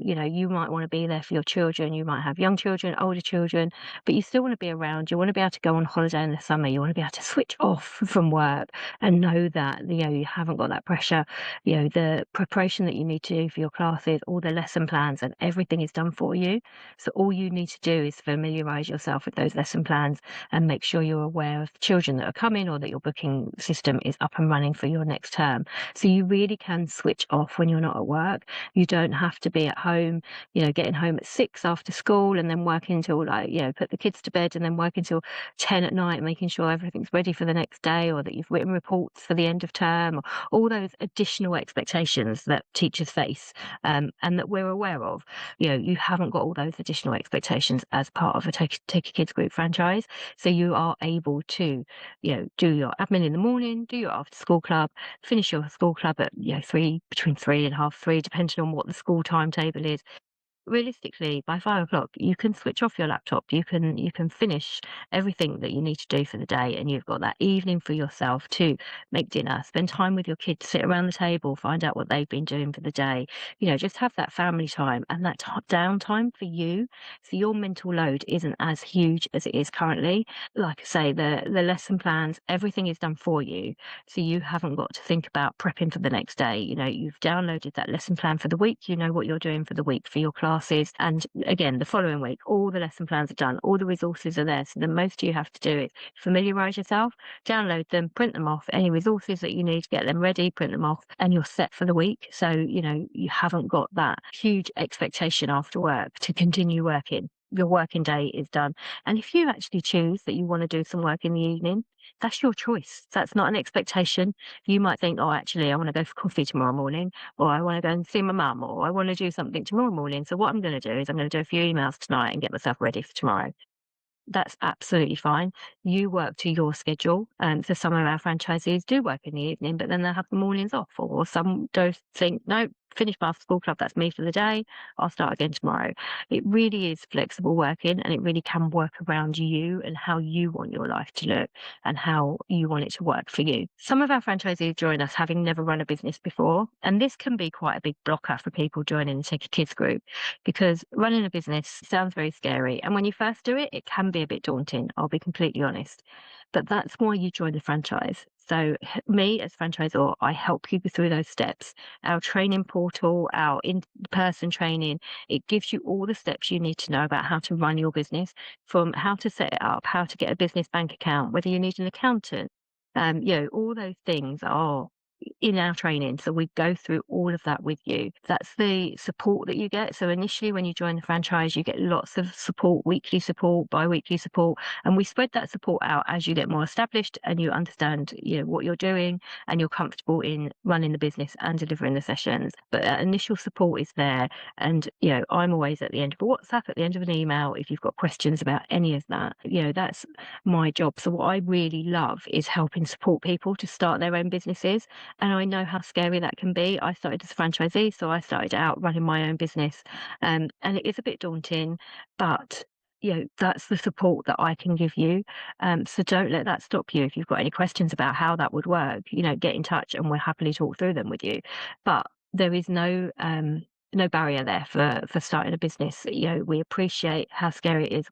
you might want to be there for your children. You might have young children, older children, but you still want to be around. You want to be able to go on holiday in the summer. You want to be able to switch off from work and know that, you haven't got that pressure. The preparation that you need to do for your classes, all the lesson plans and everything is done for you. So all you need to do is familiarise yourself with those lesson plans and make sure you're aware of the children that are coming or that your booking system is up and running for your next term. So you really can switch off when you're not at work. You don't have to be at home, getting home at 6 after school and then working until put the kids to bed and then working till 10 at night, making sure everything's ready for the next day or that you've written reports for the end of term, or all those additional expectations that teachers face, and that we're aware of. You haven't got all those additional expectations as part of a Techy Kids Group franchise. So you are able to, do your admin in the morning, do your after school club, finish your school club at, between 3 and half 3, depending on what the school timetable is. Realistically, by 5 o'clock, you can switch off your laptop. You can finish everything that you need to do for the day, and you've got that evening for yourself to make dinner, spend time with your kids, sit around the table, find out what they've been doing for the day. Just have that family time and that downtime for you, so your mental load isn't as huge as it is currently. Like I say, the lesson plans, everything is done for you, so you haven't got to think about prepping for the next day. You've downloaded that lesson plan for the week. You know what you're doing for the week for your classes. And again, the following week, all the lesson plans are done, all the resources are there. So the most you have to do is familiarise yourself, download them, print them off, any resources that you need, get them ready, print them off, and you're set for the week. So, you haven't got that huge expectation after work to continue working. Your working day is done. And if you actually choose that you want to do some work in the evening, that's your choice. That's not an expectation. You might think, oh, actually, I want to go for coffee tomorrow morning, or I want to go and see my mum, or I want to do something tomorrow morning. So what I'm going to do is I'm going to do a few emails tonight and get myself ready for tomorrow. That's absolutely fine. You work to your schedule. So some of our franchisees do work in the evening, but then they'll have the mornings off. Or some don't think, no, finish my after school club, that's me for the day. I'll start again tomorrow. It really is flexible working, and it really can work around you and how you want your life to look and how you want it to work for you. Some of our franchisees join us having never run a business before, and this can be quite a big blocker for people joining the Techy Kids Group, because running a business sounds very scary. And when you first do it, it can be a bit daunting, I'll be completely honest. But that's why you join the franchise. So me as franchisor, I help you through those steps. Our training portal, our in-person training, it gives you all the steps you need to know about how to run your business, from how to set it up, how to get a business bank account, whether you need an accountant. All those things are in our training. So we go through all of that with you. That's the support that you get. So initially when you join the franchise, you get lots of support, weekly support, bi-weekly support, and we spread that support out as you get more established and you understand, what you're doing and you're comfortable in running the business and delivering the sessions. But that initial support is there. And, I'm always at the end of a WhatsApp, at the end of an email, if you've got questions about any of that. That's my job. So what I really love is helping support people to start their own businesses. And I know how scary that can be. I started as a franchisee, so I started out running my own business. And it is a bit daunting, but that's the support that I can give you. So don't let that stop you. If you've got any questions about how that would work, get in touch and we'll happily talk through them with you. But there is no barrier there for starting a business. We appreciate how scary it is.